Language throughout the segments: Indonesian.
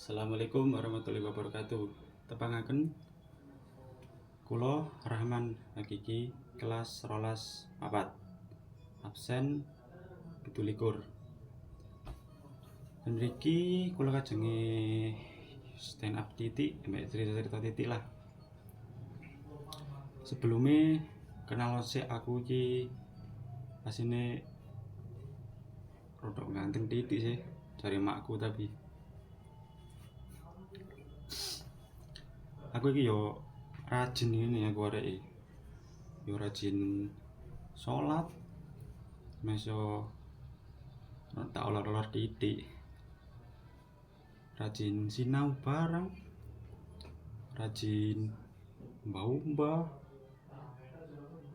Assalamualaikum warahmatullahi wabarakatuh. Tepangaken kula Rahman Hakiki kelas 12/4 absen 17. Mriki kula kajenge stand up titik mbek cerita-cerita titik lah. Sebelumnya kenal sik aku iki asine rodok ganteng titik sih cari makku, tapi aku iki yo rajin ini aku arek yo rajin sholat meso tak olor-olor titik, rajin sinau barang, rajin mbah-mbah,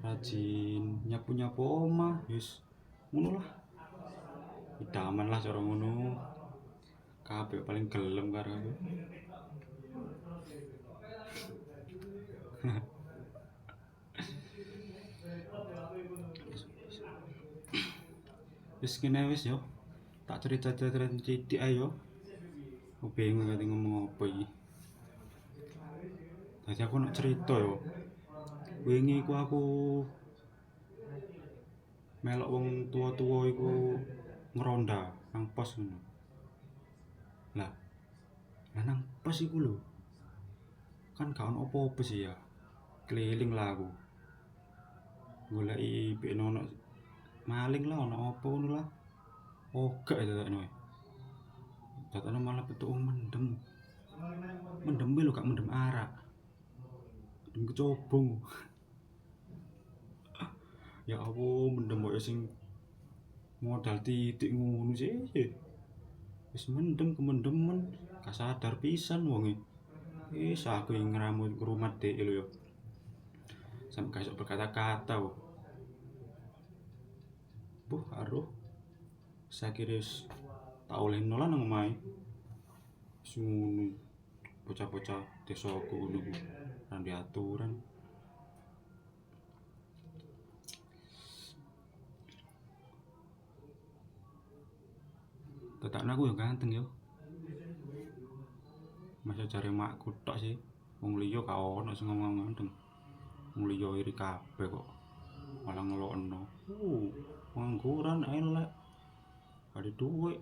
rajin nyapu-nyapu omah, wis ngono lah. Idaman lah cara ngono. Kabeh paling gelem karo aku. Wis kene wis yo. Tak cerita-cerita titik ayo. Aku bingung kate ngomong apa iki. Dadi aku nak cerita yo. Wingi iku aku melok wong tua-tua iku ngeronda nang pos ngono. Lah nang pos iku lho. Kan gak ono apa-apa sih ya. Keliling lah aku. Goleki ben ono maling lah, ono apa ngono lah. Gak dadakno. Dadakno malah petuk mendem. Mendem lho, gak mendem arak. Mendem kecobong. Ya Allah, mendem kok sing modal titik ngono sih. Wis mendem kemendemen, gak sadar pisan wonge. Wis aku ngramut ngrumat dhek lho ya. Sampe gak iso berkata-kata kok. Aruh. Sakire wis tak oleh nolan nang omahe. Wis ngono. Bocah-bocah desaku ngono ku. Nang diaturan. Tetakno aku yo ganteng yo. Masa cari makku tok sih. Wong liya gak ono sing ngomong ganteng. Wong liya iri kabeh kok. Malah ngelokno. Pengangguran elek. Ada duit.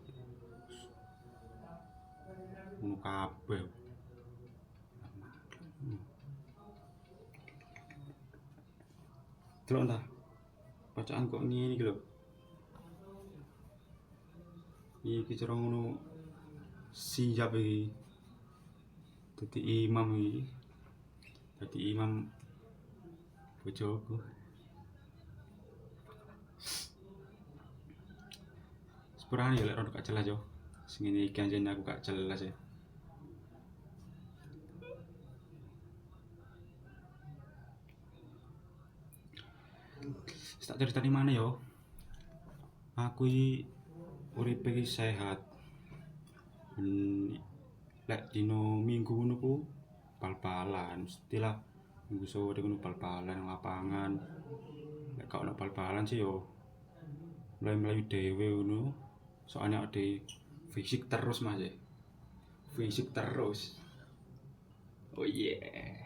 Ngono kabeh. Delok ta. Bacaan kok ngene iki lho. Iki cara ngono siap iki. Dadi imam iki. Dadi imam bojoku. Sepurane ya lek rodok gak jelas yo. Sing ngene iki anjene aku gak jelas ya. Tak ceritani mana yo. Aku iki uripe iki sehat. Lek dino minggu ngono ku bal-balan, mestilah minggu sore ngono bal-balan nang lapangan. Lek gak ono bal-balan sih yo mlayu-mlayu dhewe ngono. Soalnya ada fisik terus Mas ya. Fisik terus. Oh yeah.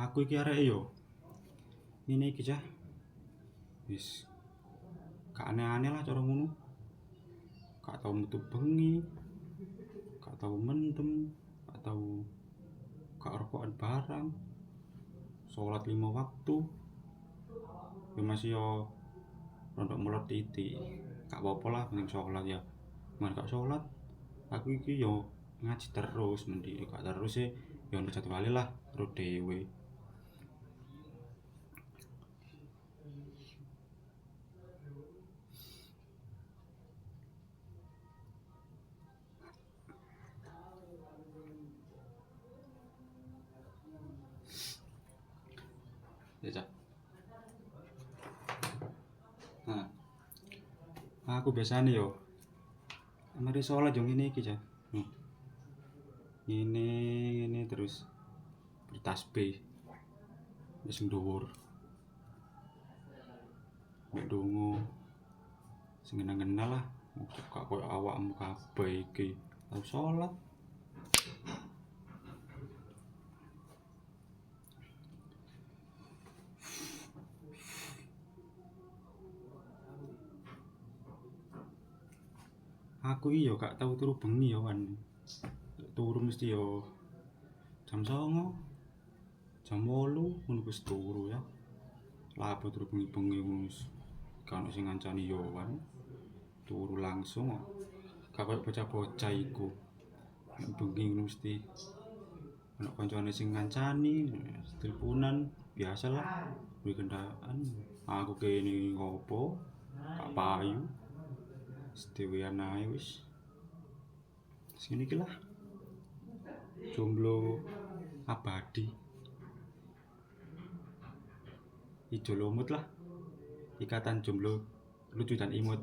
Aku iki arek yo. Ngene iki cah. Wis gak aneh-aneh lah cara ngono. Gak tau metu bengi. Gak tau mendem, gak tau gak rokokan barang. Sholat 5 waktu. Ya masih yo rodok melot titik. Gak apa-apa lah penting sholat ya. Man gak sholat, aku iki yo ngaji terus mendhi gak terus sih yo ono jadwale lah terus dhewe. Ya, nah, aku biasanya yo mari sholat yo ngene iki cah. Ngene terus bertasbih wis ndhuwur. mek donga sing ngena lah, gak koyo awakmu kabeh iki tau salat. Aku iki yo gak tau turu bengi yo kan. Turu mesti yo jam 09.00, jam 8.00 ngono wis turu ya. Lah apa turu bengi-bengi wis gak ono sing ngancani yo kan. Turu langsung kok. Gak koyo bocah-bocah iku. Nek bengi ngono mesti ono kancane sing ngancani, teleponan, biasalah. Duwe kendaan. Aku kene ngopo? Gak payu. Sedewean ae wis. Sing iki lah. Jomblo abadi. Ijo lumut lah. Ikatan jomblo lucu dan imut.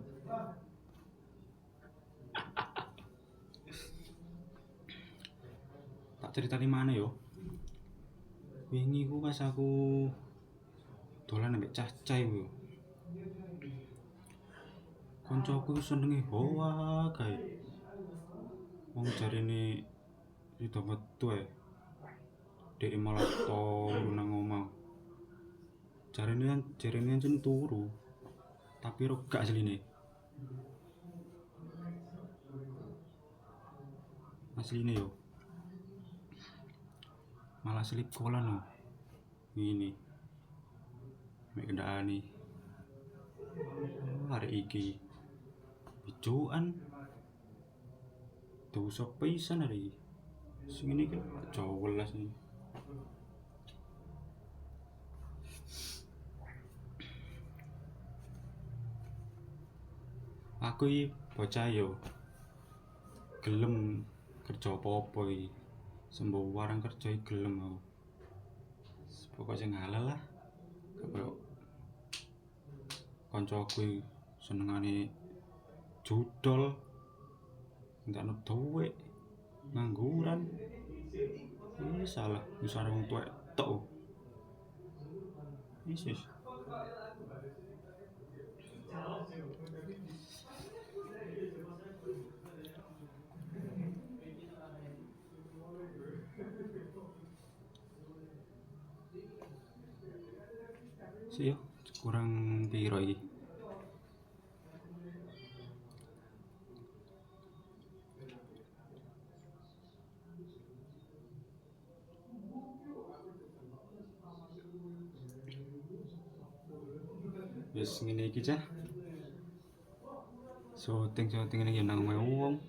Tak ceritani mana yo. Wingi ku pas aku dolan ambek cah-cah iku. Koncoku senenge hoa kae. Wong jarene itu metu ae. Dek malah turu nang omah. Jarene jan turu. Tapi ro gak asline. Asline yo. Malah selip kolan loh. Ini. Mek kendhaane. Arek iki. Bijukan. Dosa pisan arek iki. Sing ngene iki jelas nih. Aku iki bocah yo gelem kerja apa-apa iki. Sembo warang kerja iki gelem aku. Pokoke sing halal lah. Koyo kancaku senengane judol. Entakno duit, ngangguran. Ini salah, wis arep wong tuwek tok. Wis. Sih yo, kurang piro iki? Wis ngene iki cah. Syuting iki nang omahe wong.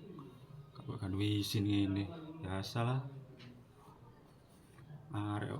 Kok kan wisin ngene. Biasalah. Arek